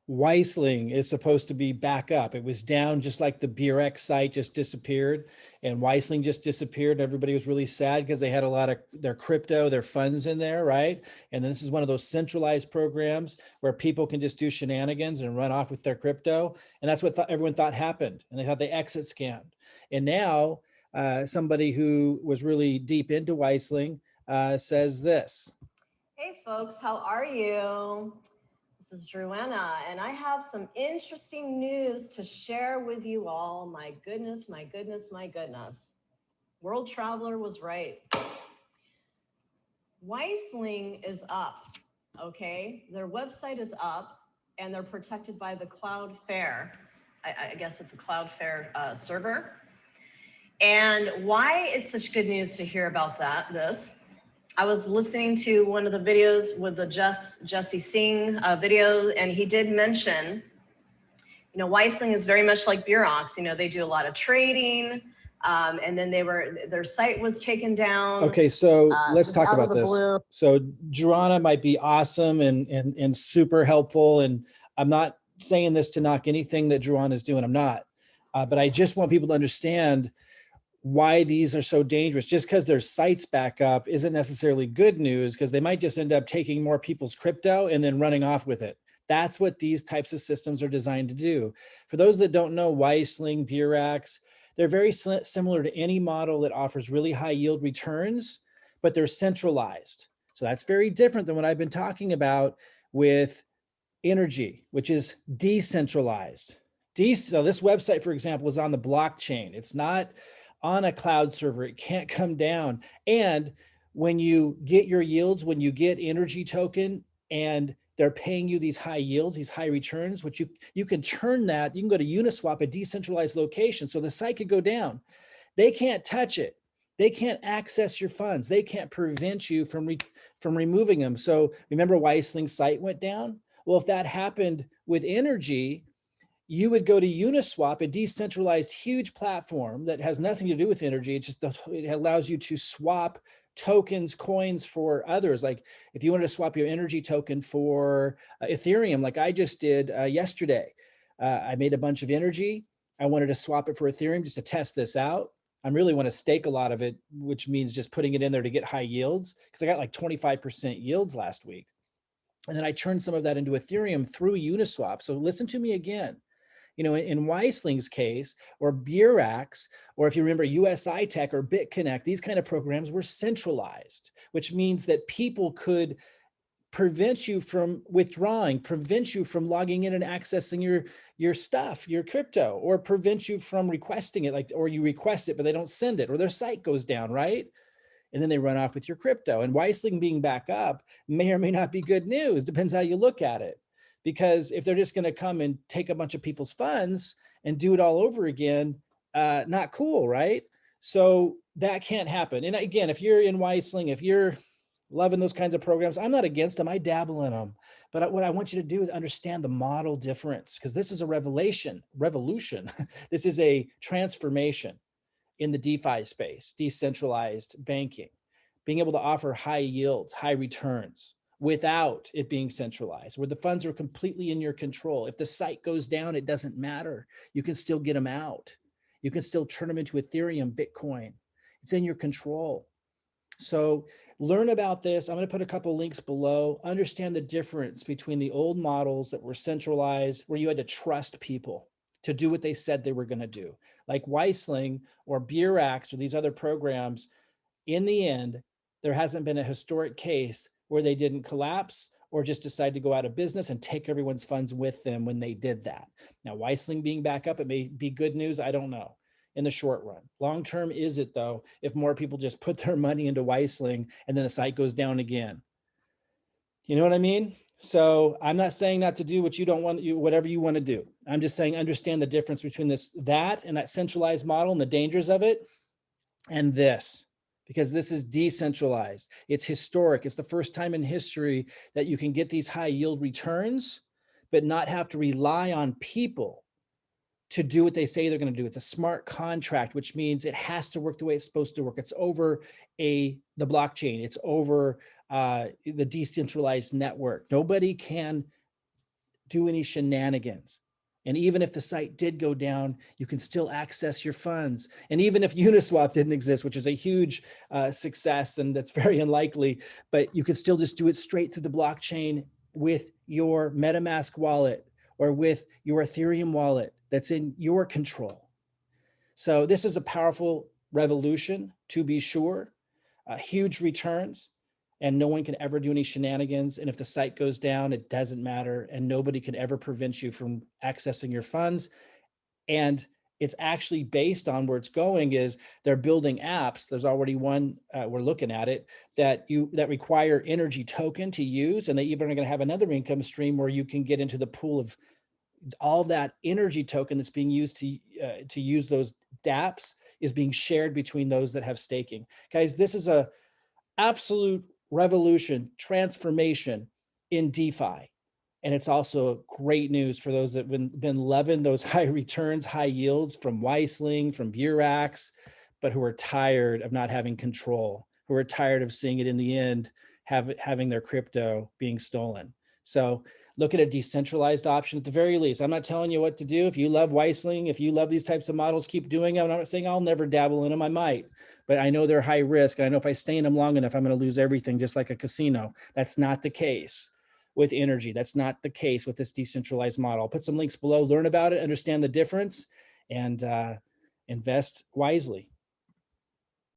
Wiseling is supposed to be back up. It was down just like the BRX site just disappeared, and Wiseling just disappeared. Everybody was really sad because they had a lot of their crypto, their funds in there, right? And this is one of those centralized programs where people can just do shenanigans and run off with their crypto. And that's what everyone thought happened. And they thought they exit scammed. And now somebody who was really deep into Wiseling says this. Hey folks, how are you? This is Druanna, and I have some interesting news to share with you all. My goodness, my goodness, my goodness. World Traveler was right. Wiseling is up, okay? Their website is up, and they're protected by the Cloudflare. I guess it's a Cloudflare server. And why it's such good news to hear about this. I was listening to one of the videos with the Jesse Singh video, and he did mention, you know, Wiseling is very much like Burex. You know, they do a lot of trading, and then their site was taken down. Okay, so let's talk about this. Blue. So Druanna might be awesome and super helpful, and I'm not saying this to knock anything that Druanna is doing. I'm not, but I just want people to understand why these are so dangerous. Just because their sites back up isn't necessarily good news, because they might just end up taking more people's crypto and then running off with it. That's what these types of systems are designed to do. For those that don't know, Wiseling, Burex, they're very similar to any model that offers really high yield returns, but they're centralized. So that's very different than what I've been talking about with NRGY, which is decentralized. So this website, for example, is on the blockchain. It's not on a cloud server. It can't come down. And when you get your yields, when you get NRGY token and they're paying you these high yields, these high returns, which you can turn that, you can go to Uniswap, a decentralized location. So the site could go down. They can't touch it. They can't access your funds. They can't prevent you from removing them. So remember Wiseling's site went down? Well, if that happened with NRGY, you would go to Uniswap, a decentralized huge platform that has nothing to do with NRGY. It allows you to swap tokens, coins for others. Like if you wanted to swap your NRGY token for Ethereum, like I just did yesterday, I made a bunch of NRGY. I wanted to swap it for Ethereum just to test this out. I really want to stake a lot of it, which means just putting it in there to get high yields, because I got like 25% yields last week. And then I turned some of that into Ethereum through Uniswap. So listen to me again. You know, in Wiseling's case, or Burex, or if you remember USI Tech or BitConnect, these kind of programs were centralized, which means that people could prevent you from withdrawing, prevent you from logging in and accessing your stuff, your crypto, or prevent you from requesting it, or you request it, but they don't send it, or their site goes down, right? And then they run off with your crypto. And Wiseling being back up may or may not be good news, depends how you look at it. Because if they're just going to come and take a bunch of people's funds and do it all over again, not cool, right? So that can't happen. And again, if you're in Wiseling, if you're loving those kinds of programs, I'm not against them. I dabble in them. But what I want you to do is understand the model difference, because this is a revolution. This is a transformation in the DeFi space, decentralized banking, being able to offer high yields, high returns, without it being centralized, where the funds are completely in your control. If the site goes down, it doesn't matter. You can still get them out. You can still turn them into Ethereum, Bitcoin. It's in your control. So learn about this. I'm going to put a couple links below. Understand the difference between the old models that were centralized, where you had to trust people to do what they said they were going to do, like Wiseling or Burex or these other programs. In the end, there hasn't been a historic case where they didn't collapse or just decide to go out of business and take everyone's funds with them when they did that. Now, Wiseling being back up, it may be good news. I don't know in the short run. Long term, is it though, if more people just put their money into Wiseling and then the site goes down again? You know what I mean? So I'm not saying not to do what you don't want, whatever you want to do. I'm just saying understand the difference between that and that centralized model and the dangers of it, and this. Because this is decentralized. It's historic. It's the first time in history that you can get these high yield returns, but not have to rely on people to do what they say they're going to do. It's a smart contract, which means it has to work the way it's supposed to work. It's over the blockchain. It's over the decentralized network. Nobody can do any shenanigans. And even if the site did go down, you can still access your funds. And even if Uniswap didn't exist, which is a huge success and that's very unlikely, but you could still just do it straight through the blockchain with your MetaMask wallet or with your Ethereum wallet that's in your control. So this is a powerful revolution, to be sure, huge returns, and no one can ever do any shenanigans. And if the site goes down, it doesn't matter, and nobody can ever prevent you from accessing your funds. And it's actually based on where it's going is they're building apps. There's already one, we're looking at it, that require NRGY token to use. And they even are going to have another income stream where you can get into the pool of all that NRGY token that's being used to use those dApps is being shared between those that have staking. Guys, this is a absolute revolution, transformation in DeFi. And it's also great news for those that have been loving those high returns, high yields from Wiseling, from Burax, but who are tired of not having control, who are tired of seeing it in the end, having their crypto being stolen. So look at a decentralized option at the very least. I'm not telling you what to do. If you love Wiseling, if you love these types of models, keep doing them. I'm not saying I'll never dabble in them. I might, but I know they're high risk. And I know if I stay in them long enough, I'm going to lose everything just like a casino. That's not the case with NRGY. That's not the case with this decentralized model. I'll put some links below, learn about it, understand the difference, and invest wisely.